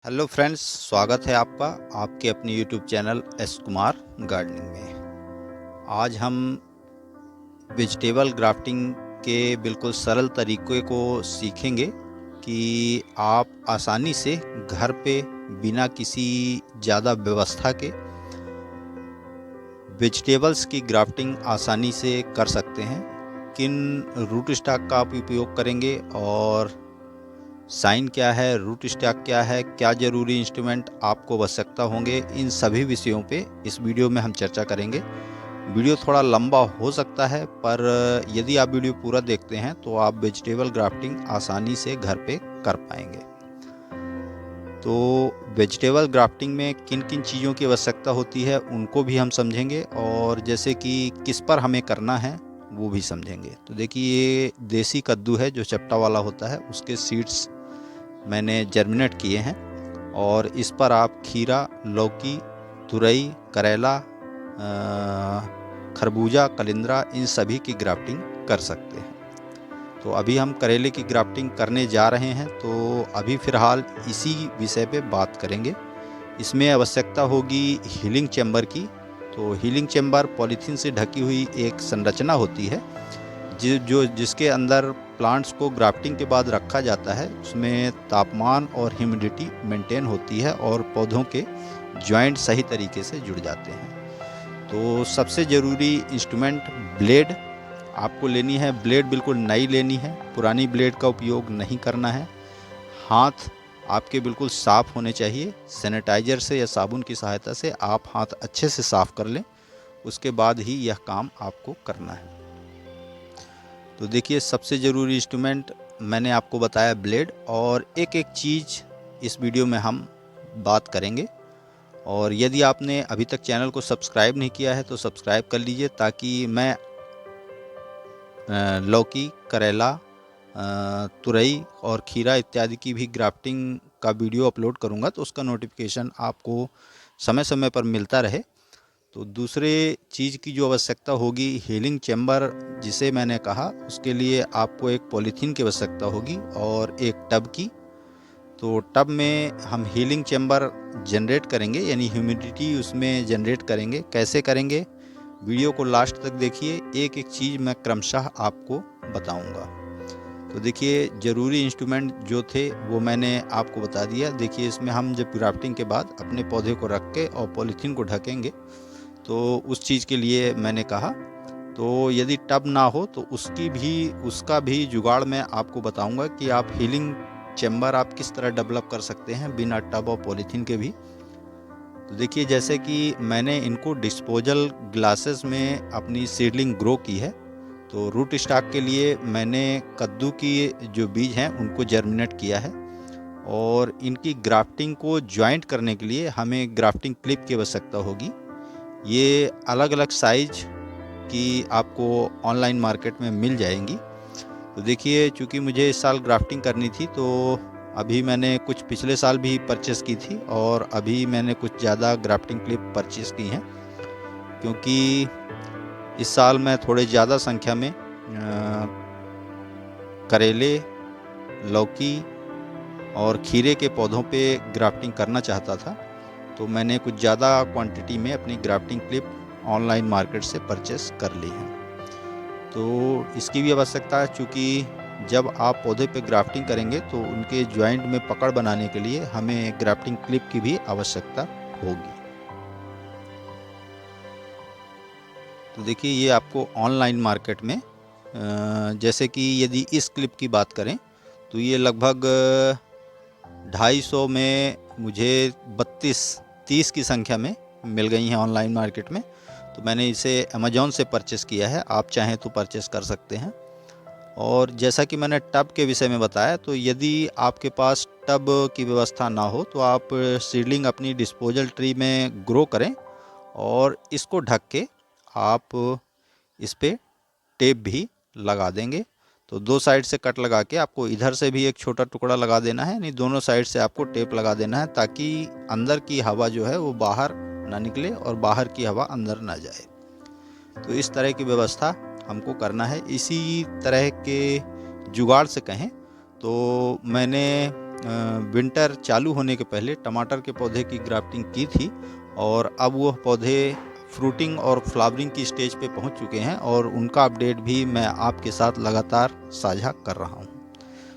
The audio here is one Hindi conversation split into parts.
हेलो फ्रेंड्स, स्वागत है आपका आपके अपने YouTube channel S Kumar gardening में। आज हम वेजिटेबल ग्राफ्टिंग के बिल्कुल सरल तरीके को सीखेंगे कि आप आसानी से घर पे बिना किसी ज़्यादा व्यवस्था के वेजिटेबल्स की ग्राफ्टिंग आसानी से कर सकते हैं। किन रूट स्टॉक का आप उपयोग करेंगे और साइन क्या है, रूट स्टॉक क्या है, क्या ज़रूरी इंस्ट्रूमेंट आपको आवश्यकता होंगे, इन सभी विषयों पे इस वीडियो में हम चर्चा करेंगे। वीडियो थोड़ा लंबा हो सकता है, पर यदि आप वीडियो पूरा देखते हैं तो आप वेजिटेबल ग्राफ्टिंग आसानी से घर पे कर पाएंगे। तो वेजिटेबल ग्राफ्टिंग में किन किन चीज़ों की आवश्यकता होती है उनको भी हम समझेंगे, और जैसे कि किस पर हमें करना है वो भी समझेंगे। तो देखिए, ये देसी कद्दू है जो चपटा वाला होता है, उसके सीड्स मैंने जर्मिनेट किए हैं, और इस पर आप खीरा, लौकी, तुरई, करेला, खरबूजा, कलिंद्रा, इन सभी की ग्राफ्टिंग कर सकते हैं। तो अभी हम करेले की ग्राफ्टिंग करने जा रहे हैं, तो अभी फ़िलहाल इसी विषय पे बात करेंगे। इसमें आवश्यकता होगी हीलिंग चैम्बर की। तो हीलिंग चैम्बर पॉलीथीन से ढकी हुई एक संरचना होती है जिसके अंदर प्लांट्स को ग्राफ्टिंग के बाद रखा जाता है। उसमें तापमान और ह्यूमिडिटी मेंटेन होती है और पौधों के जॉइंट सही तरीके से जुड़ जाते हैं। तो सबसे ज़रूरी इंस्ट्रूमेंट ब्लेड आपको लेनी है। ब्लेड बिल्कुल नई लेनी है, पुरानी ब्लेड का उपयोग नहीं करना है। हाथ आपके बिल्कुल साफ़ होने चाहिए। सैनिटाइज़र से या साबुन की सहायता से आप हाथ अच्छे से साफ़ कर लें, उसके बाद ही यह काम आपको करना है। तो देखिए, सबसे ज़रूरी इंस्ट्रूमेंट मैंने आपको बताया ब्लेड, और एक एक चीज़ इस वीडियो में हम बात करेंगे। और यदि आपने अभी तक चैनल को सब्सक्राइब नहीं किया है तो सब्सक्राइब कर लीजिए, ताकि मैं लौकी, करेला, तुरई और खीरा इत्यादि की भी ग्राफ्टिंग का वीडियो अपलोड करूंगा तो उसका नोटिफिकेशन आपको समय समय पर मिलता रहे। तो दूसरे चीज़ की जो आवश्यकता होगी, हीलिंग चैम्बर जिसे मैंने कहा, उसके लिए आपको एक पॉलीथीन की आवश्यकता होगी और एक टब की। तो टब में हम हीलिंग चैम्बर जनरेट करेंगे, यानी ह्यूमिडिटी उसमें जनरेट करेंगे। कैसे करेंगे, वीडियो को लास्ट तक देखिए, एक एक चीज़ मैं क्रमशः आपको बताऊंगा। तो देखिए, ज़रूरी इंस्ट्रूमेंट जो थे वो मैंने आपको बता दिया। देखिए, इसमें हम जब ग्राफ्टिंग के बाद अपने पौधे को रख के और पॉलीथीन को ढकेंगे, तो उस चीज़ के लिए मैंने कहा। तो यदि टब ना हो तो उसका भी जुगाड़ मैं आपको बताऊंगा कि आप हीलिंग चैम्बर आप किस तरह डेवलप कर सकते हैं बिना टब और पॉलीथीन के भी। तो देखिए, जैसे कि मैंने इनको डिस्पोजल ग्लासेस में अपनी सीडलिंग ग्रो की है। तो रूट स्टॉक के लिए मैंने कद्दू की जो बीज हैं उनको जर्मिनेट किया है, और इनकी ग्राफ्टिंग को ज्वाइंट करने के लिए हमें ग्राफ्टिंग क्लिप की आवश्यकता होगी। ये अलग अलग साइज की आपको ऑनलाइन मार्केट में मिल जाएंगी। तो देखिए, चूँकि मुझे इस साल ग्राफ्टिंग करनी थी, तो अभी मैंने कुछ पिछले साल भी परचेस की थी, और अभी मैंने कुछ ज़्यादा ग्राफ्टिंग क्लिप परचेस की हैं, क्योंकि इस साल मैं थोड़े ज़्यादा संख्या में करेले, लौकी और खीरे के पौधों पे ग्राफ्टिंग करना चाहता था। तो मैंने कुछ ज़्यादा क्वांटिटी में अपनी ग्राफ्टिंग क्लिप ऑनलाइन मार्केट से परचेस कर ली है। तो इसकी भी आवश्यकता है, चूँकि जब आप पौधे पे ग्राफ्टिंग करेंगे तो उनके जॉइंट में पकड़ बनाने के लिए हमें ग्राफ्टिंग क्लिप की भी आवश्यकता होगी। तो देखिए, ये आपको ऑनलाइन मार्केट में जैसे कि यदि इस क्लिप की बात करें तो ये लगभग 250 में मुझे 32-30 की संख्या में मिल गई हैं ऑनलाइन मार्केट में। तो मैंने इसे अमेज़ॉन से परचेस किया है, आप चाहें तो परचेस कर सकते हैं। और जैसा कि मैंने टब के विषय में बताया, तो यदि आपके पास टब की व्यवस्था ना हो तो आप सीडलिंग अपनी डिस्पोजल ट्री में ग्रो करें, और इसको ढक के आप इस पे टेप भी लगा देंगे। तो दो साइड से कट लगा के आपको इधर से भी एक छोटा टुकड़ा लगा देना है, नहीं दोनों साइड से आपको टेप लगा देना है, ताकि अंदर की हवा जो है वो बाहर ना निकले और बाहर की हवा अंदर ना जाए। तो इस तरह की व्यवस्था हमको करना है। इसी तरह के जुगाड़ से कहें तो मैंने विंटर चालू होने के पहले टमाटर के पौधे की ग्राफ्टिंग की थी और अब वह पौधे फ्रूटिंग और फ्लावरिंग की स्टेज पे पहुंच चुके हैं और उनका अपडेट भी मैं आपके साथ लगातार साझा कर रहा हूं।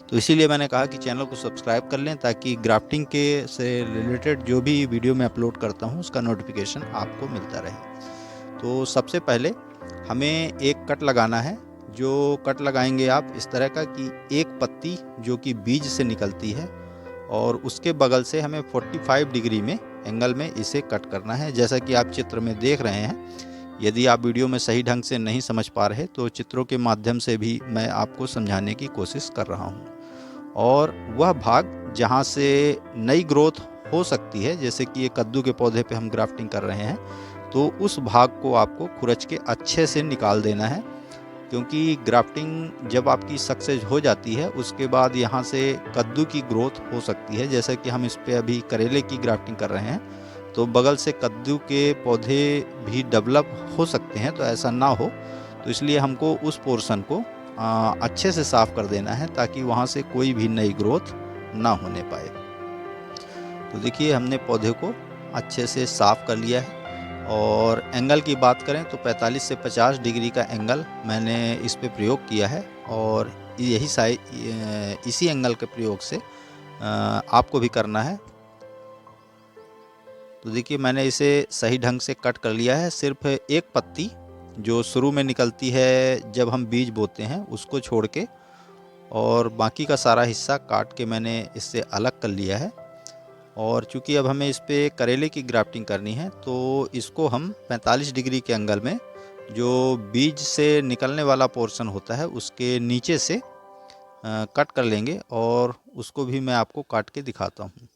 तो इसीलिए मैंने कहा कि चैनल को सब्सक्राइब कर लें ताकि ग्राफ्टिंग के से रिलेटेड जो भी वीडियो मैं अपलोड करता हूं उसका नोटिफिकेशन आपको मिलता रहे। तो सबसे पहले हमें एक कट लगाना है। जो कट लगाएंगे आप इस तरह का कि एक पत्ती जो कि बीज से निकलती है और उसके बगल से हमें 45 डिग्री में एंगल में इसे कट करना है, जैसा कि आप चित्र में देख रहे हैं। यदि आप वीडियो में सही ढंग से नहीं समझ पा रहे तो चित्रों के माध्यम से भी मैं आपको समझाने की कोशिश कर रहा हूँ। और वह भाग जहाँ से नई ग्रोथ हो सकती है, जैसे कि ये कद्दू के पौधे पे हम ग्राफ्टिंग कर रहे हैं, तो उस भाग को आपको खुरच के अच्छे से निकाल देना है, क्योंकि ग्राफ्टिंग जब आपकी सक्सेस हो जाती है उसके बाद यहाँ से कद्दू की ग्रोथ हो सकती है। जैसे कि हम इस पे अभी करेले की ग्राफ्टिंग कर रहे हैं तो बगल से कद्दू के पौधे भी डेवलप हो सकते हैं, तो ऐसा ना हो तो इसलिए हमको उस पोर्शन को अच्छे से साफ कर देना है ताकि वहाँ से कोई भी नई ग्रोथ ना होने पाए। तो देखिए हमने पौधे को अच्छे से साफ कर लिया है और एंगल की बात करें तो 45 से 50 डिग्री का एंगल मैंने इस पे प्रयोग किया है और इसी एंगल के प्रयोग से आपको भी करना है। तो देखिए मैंने इसे सही ढंग से कट कर लिया है। सिर्फ एक पत्ती जो शुरू में निकलती है जब हम बीज बोते हैं उसको छोड़ के, और बाकी का सारा हिस्सा काट के मैंने इससे अलग कर लिया है। और चूंकि अब हमें इस पे करेले की ग्राफ्टिंग करनी है तो इसको हम 45 डिग्री के एंगल में जो बीज से निकलने वाला पोर्शन होता है उसके नीचे से कट कर लेंगे और उसको भी मैं आपको काट के दिखाता हूँ।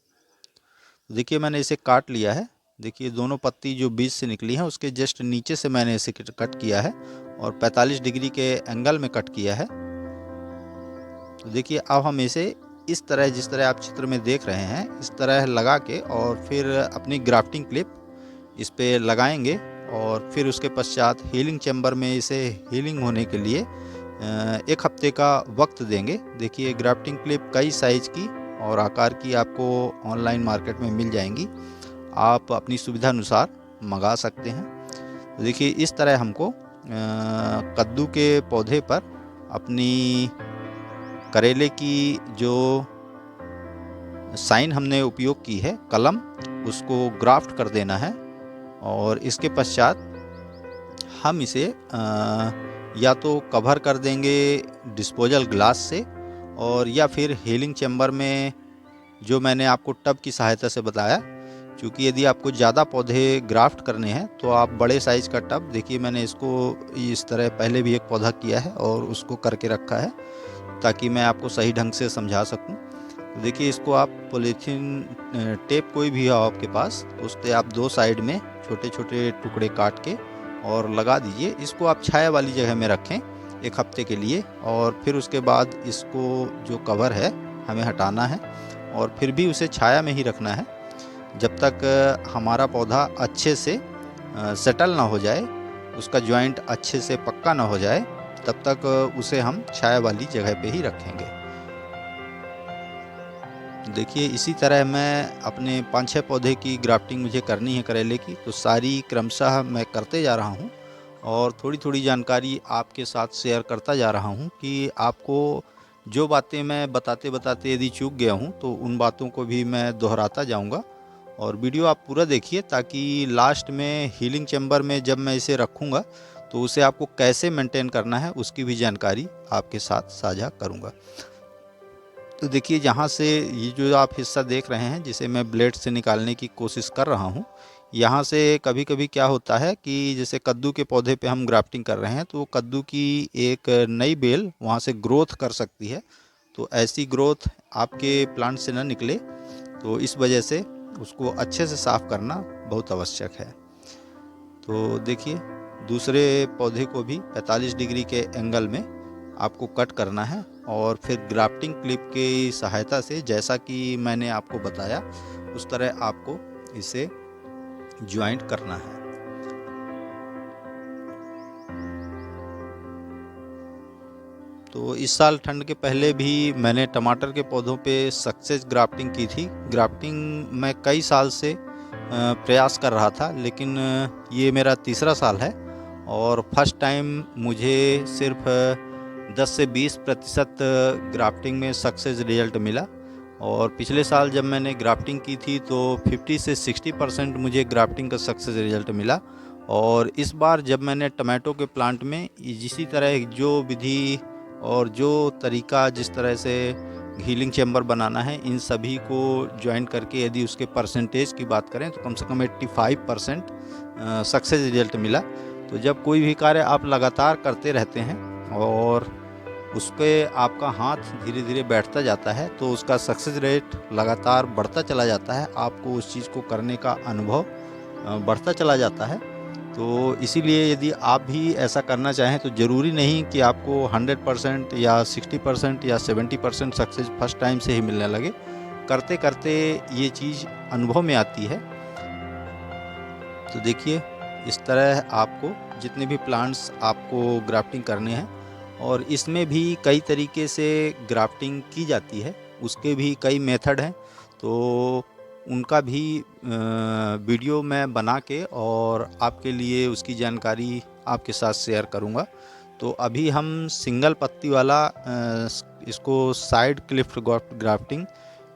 देखिए मैंने इसे काट लिया है। देखिए दोनों पत्ती जो बीज से निकली हैं उसके जस्ट नीचे से मैंने इसे कट किया है और 45 डिग्री के एंगल में कट किया है। तो देखिए अब हम इसे इस तरह, जिस तरह आप चित्र में देख रहे हैं, इस तरह लगा के और फिर अपनी ग्राफ्टिंग क्लिप इस पे लगाएंगे और फिर उसके पश्चात हीलिंग चैम्बर में इसे हीलिंग होने के लिए 1 हफ्ते का वक्त देंगे। देखिए ग्राफ्टिंग क्लिप कई साइज़ की और आकार की आपको ऑनलाइन मार्केट में मिल जाएंगी, आप अपनी सुविधा अनुसार मंगा सकते हैं। तो देखिए इस तरह हमको कद्दू के पौधे पर अपनी करेले की जो साइन हमने उपयोग की है कलम, उसको ग्राफ्ट कर देना है और इसके पश्चात हम इसे या तो कवर कर देंगे डिस्पोजल ग्लास से और या फिर हीलिंग चैम्बर में, जो मैंने आपको टब की सहायता से बताया। क्योंकि यदि आपको ज़्यादा पौधे ग्राफ्ट करने हैं तो आप बड़े साइज़ का टब, देखिए मैंने इसको इस तरह पहले भी एक पौधा किया है और उसको करके रखा है ताकि मैं आपको सही ढंग से समझा सकूं। तो देखिए इसको आप पॉलीथीन टेप कोई भी हो आपके पास, उससे आप 2 साइड में छोटे छोटे टुकड़े काट के और लगा दीजिए। इसको आप छाया वाली जगह में रखें 1 हफ्ते के लिए और फिर उसके बाद इसको जो कवर है हमें हटाना है और फिर भी उसे छाया में ही रखना है जब तक हमारा पौधा अच्छे से सेटल ना हो जाए, उसका जॉइंट अच्छे से पक्का ना हो जाए, तब तक उसे हम छाया वाली जगह पे ही रखेंगे। देखिए इसी तरह मैं अपने 5-6 पौधे की ग्राफ्टिंग मुझे करनी है करेले की, तो सारी क्रमशः मैं करते जा रहा हूँ और थोड़ी थोड़ी जानकारी आपके साथ शेयर करता जा रहा हूँ कि आपको जो बातें मैं बताते बताते यदि चूक गया हूँ तो उन बातों को भी मैं दोहराता जाऊँगा। और वीडियो आप पूरा देखिए ताकि लास्ट में हीलिंग चैम्बर में जब मैं इसे रखूँगा तो उसे आपको कैसे मेंटेन करना है उसकी भी जानकारी आपके साथ साझा करूँगा। तो देखिए जहाँ से ये जो आप हिस्सा देख रहे हैं जिसे मैं ब्लेड से निकालने की कोशिश कर रहा हूँ, यहाँ से कभी कभी क्या होता है कि जैसे कद्दू के पौधे पे हम ग्राफ्टिंग कर रहे हैं तो कद्दू की एक नई बेल वहाँ से ग्रोथ कर सकती है। तो ऐसी ग्रोथ आपके प्लांट से ना निकले, तो इस वजह से उसको अच्छे से साफ करना बहुत आवश्यक है। तो देखिए दूसरे पौधे को भी 45 डिग्री के एंगल में आपको कट करना है और फिर ग्राफ्टिंग क्लिप की सहायता से, जैसा कि मैंने आपको बताया, उस तरह आपको इसे ज्वाइंट करना है। तो इस साल ठंड के पहले भी मैंने टमाटर के पौधों पे सक्सेस ग्राफ्टिंग की थी। ग्राफ्टिंग मैं कई साल से प्रयास कर रहा था, लेकिन ये मेरा तीसरा साल है और फर्स्ट टाइम मुझे सिर्फ 10 से 20% ग्राफ्टिंग में सक्सेस रिजल्ट मिला। और पिछले साल जब मैंने ग्राफ्टिंग की थी तो 50 से 60% मुझे ग्राफ्टिंग का सक्सेस रिजल्ट मिला। और इस बार जब मैंने टमाटो के प्लांट में इसी तरह जो विधि और जो तरीका, जिस तरह से हीलिंग चैम्बर बनाना है, इन सभी को ज्वाइन करके यदि उसके परसेंटेज की बात करें तो कम से कम 85% सक्सेस रिजल्ट मिला। तो जब कोई भी कार्य आप लगातार करते रहते हैं और उसके आपका हाथ धीरे धीरे बैठता जाता है तो उसका सक्सेस रेट लगातार बढ़ता चला जाता है, आपको उस चीज़ को करने का अनुभव बढ़ता चला जाता है। तो इसीलिए यदि आप भी ऐसा करना चाहें तो ज़रूरी नहीं कि आपको 100% या 60% या 70% सक्सेस फर्स्ट टाइम से ही मिलने लगे। करते करते ये चीज़ अनुभव में आती है। तो देखिए, इस तरह आपको जितने भी प्लांट्स आपको ग्राफ्टिंग करने हैं, और इसमें भी कई तरीके से ग्राफ्टिंग की जाती है, उसके भी कई मेथड हैं। तो उनका भी वीडियो मैं बना के और आपके लिए उसकी जानकारी आपके साथ शेयर करूंगा। तो अभी हम सिंगल पत्ती वाला इसको साइड क्लिफ्ट ग्राफ्टिंग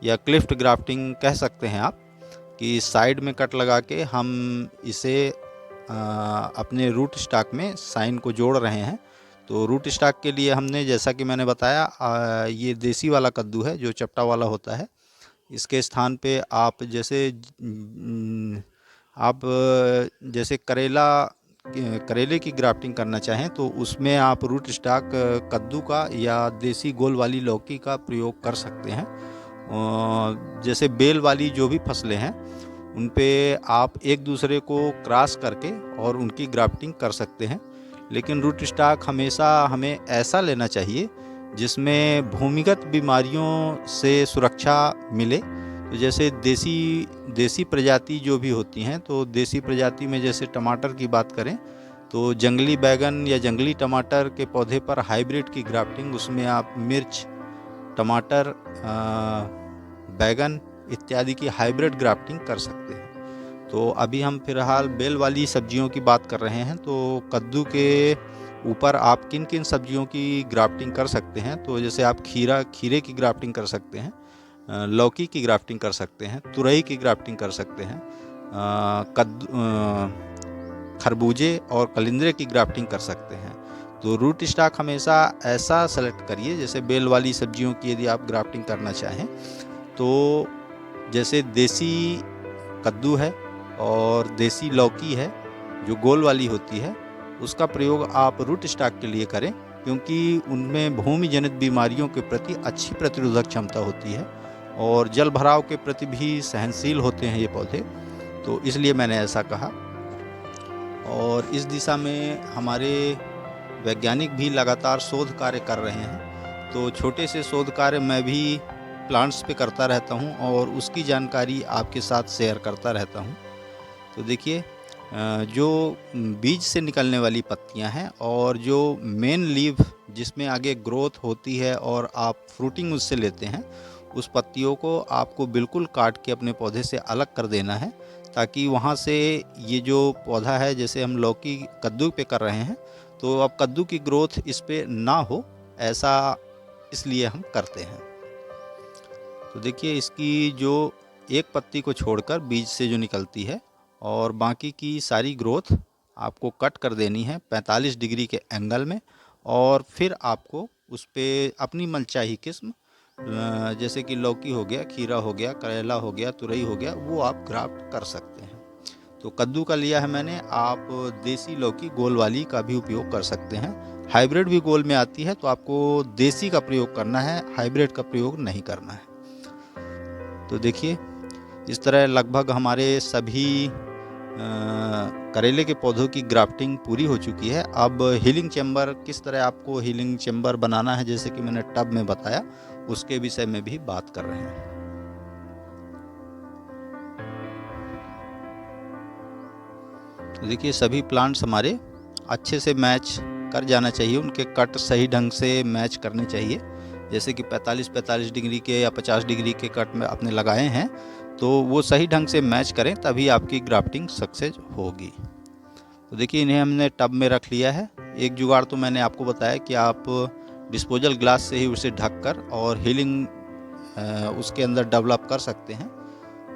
या क्लिफ्ट ग्राफ्टिंग कह सकते हैं आप, कि साइड में कट लगा के हम इसे अपने रूट स्टॉक में साइन को जोड़ रहे हैं। तो रूट स्टॉक के लिए हमने, जैसा कि मैंने बताया, ये देसी वाला कद्दू है जो चपटा वाला होता है। इसके स्थान पे आप जैसे करेले की ग्राफ्टिंग करना चाहें तो उसमें आप रूट स्टॉक कद्दू का या देसी गोल वाली लौकी का प्रयोग कर सकते हैं। जैसे बेल वाली जो भी फसलें हैं उन पे आप एक दूसरे को क्रॉस करके और उनकी ग्राफ्टिंग कर सकते हैं। लेकिन रूट स्टॉक हमेशा हमें ऐसा लेना चाहिए जिसमें भूमिगत बीमारियों से सुरक्षा मिले। तो जैसे देसी प्रजाति जो भी होती हैं, तो देसी प्रजाति में जैसे टमाटर की बात करें तो जंगली बैगन या जंगली टमाटर के पौधे पर हाइब्रिड की ग्राफ्टिंग, उसमें आप मिर्च, टमाटर, बैगन इत्यादि की हाइब्रिड ग्राफ्टिंग कर सकते हैं। तो अभी हम फिलहाल बेल वाली सब्जियों की बात कर रहे हैं। तो कद्दू के ऊपर आप किन किन सब्जियों की ग्राफ्टिंग कर सकते हैं, तो जैसे आप खीरे की ग्राफ्टिंग कर सकते हैं, लौकी की ग्राफ्टिंग कर सकते हैं, तुरई की ग्राफ्टिंग कर सकते हैं, खरबूजे और कलिंद्रे की ग्राफ्टिंग कर सकते हैं। तो रूट स्टॉक हमेशा ऐसा सेलेक्ट करिए, जैसे बेल वाली सब्जियों की यदि आप ग्राफ्टिंग करना चाहें तो जैसे देसी कद्दू है और देसी लौकी है जो गोल वाली होती है, उसका प्रयोग आप रूट स्टॉक के लिए करें, क्योंकि उनमें भूमि जनित बीमारियों के प्रति अच्छी प्रतिरोधक क्षमता होती है और जल भराव के प्रति भी सहनशील होते हैं ये पौधे। तो इसलिए मैंने ऐसा कहा। और इस दिशा में हमारे वैज्ञानिक भी लगातार शोध कार्य कर रहे हैं। तो छोटे से शोध कार्य मैं भी प्लांट्स पे करता रहता हूँ और उसकी जानकारी आपके साथ शेयर करता रहता हूँ। तो देखिए, जो बीज से निकलने वाली पत्तियाँ हैं और जो मेन लीव जिसमें आगे ग्रोथ होती है और आप फ्रूटिंग उससे लेते हैं, उस पत्तियों को आपको बिल्कुल काट के अपने पौधे से अलग कर देना है, ताकि वहाँ से ये जो पौधा है, जैसे हम लौकी कद्दू पे कर रहे हैं, तो अब कद्दू की ग्रोथ इस पे ना हो, ऐसा इसलिए हम करते हैं। तो देखिए, इसकी जो एक पत्ती को छोड़कर बीज से जो निकलती है और बाकी की सारी ग्रोथ आपको कट कर देनी है 45 डिग्री के एंगल में, और फिर आपको उस पर अपनी मनचाही किस्म, जैसे कि लौकी हो गया, खीरा हो गया, करेला हो गया, तुरई हो गया, वो आप ग्राफ्ट कर सकते हैं। तो कद्दू का लिया है मैंने, आप देसी लौकी गोल वाली का भी उपयोग कर सकते हैं। हाइब्रिड भी गोल में आती है, तो आपको देसी का प्रयोग करना है, हाइब्रिड का प्रयोग नहीं करना है। तो देखिए, इस तरह लगभग हमारे सभी करेले के पौधों की ग्राफ्टिंग पूरी हो चुकी है। अब हीलिंग चैम्बर, किस तरह आपको हीलिंग चैम्बर बनाना है, जैसे कि मैंने टब में बताया, उसके विषय में भी बात कर रहे हैं। तो देखिए, सभी प्लांट्स हमारे अच्छे से मैच कर जाना चाहिए, उनके कट सही ढंग से मैच करने चाहिए। जैसे कि 45 डिग्री के या 50 डिग्री के कट में आपने लगाए हैं, तो वो सही ढंग से मैच करें, तभी आपकी ग्राफ्टिंग सक्सेस होगी। तो देखिए इन्हें हमने टब में रख लिया है। एक जुगाड़ तो मैंने आपको बताया कि आप डिस्पोजल ग्लास से ही उसे ढककर और हीलिंग उसके अंदर डेवलप कर सकते हैं।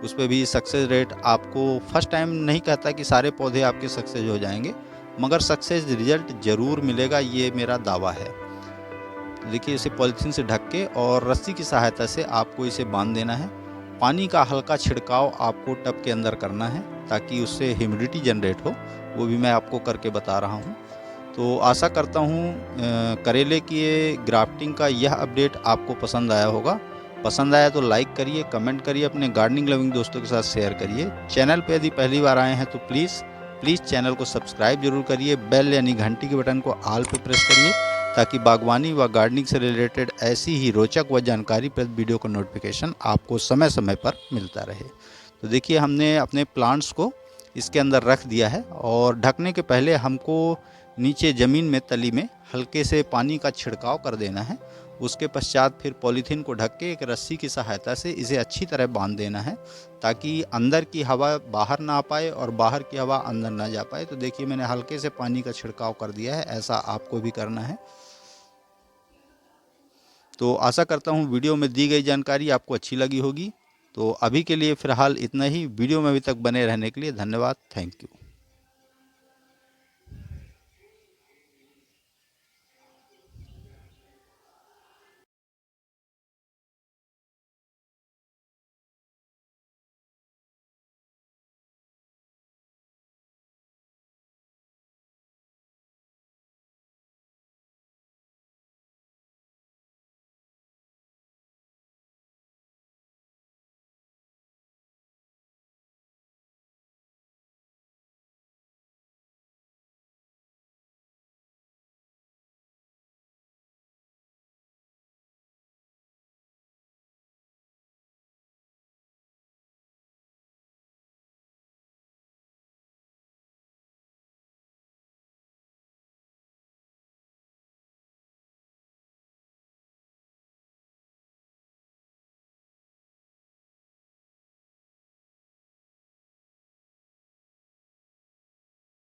उस पर भी सक्सेस रेट आपको फर्स्ट टाइम नहीं कहता कि सारे पौधे आपके सक्सेस हो जाएंगे, मगर सक्सेस रिजल्ट ज़रूर मिलेगा, ये मेरा दावा है। तो देखिए इसे पॉलीथीन से ढक के और रस्सी की सहायता से आपको इसे बांध देना है। पानी का हल्का छिड़काव आपको टब के अंदर करना है ताकि उससे ह्यूमिडिटी जनरेट हो, वो भी मैं आपको करके बता रहा हूँ। तो आशा करता हूँ करेले की ग्राफ्टिंग का यह अपडेट आपको पसंद आया होगा। पसंद आया तो लाइक करिए, कमेंट करिए, अपने गार्डनिंग लविंग दोस्तों के साथ शेयर करिए। चैनल पे यदि पहली बार आए हैं तो प्लीज़ चैनल को सब्सक्राइब जरूर करिए। बेल यानी घंटी के बटन को ऑल पे प्रेस करिए ताकि बागवानी व गार्डनिंग से रिलेटेड ऐसी ही रोचक व जानकारीप्रद वीडियो का नोटिफिकेशन आपको समय समय पर मिलता रहे। तो देखिए हमने अपने प्लांट्स को इसके अंदर रख दिया है और ढकने के पहले हमको नीचे ज़मीन में तली में हल्के से पानी का छिड़काव कर देना है। उसके पश्चात फिर पॉलीथीन को ढक के एक रस्सी की सहायता से इसे अच्छी तरह बांध देना है ताकि अंदर की हवा बाहर ना आ पाए और बाहर की हवा अंदर ना जा पाए। तो देखिए मैंने हल्के से पानी का छिड़काव कर दिया है, ऐसा आपको भी करना है। तो आशा करता हूँ वीडियो में दी गई जानकारी आपको अच्छी लगी होगी। तो अभी के लिए फ़िलहाल इतना ही। वीडियो में अभी तक बने रहने के लिए धन्यवाद। Thank you.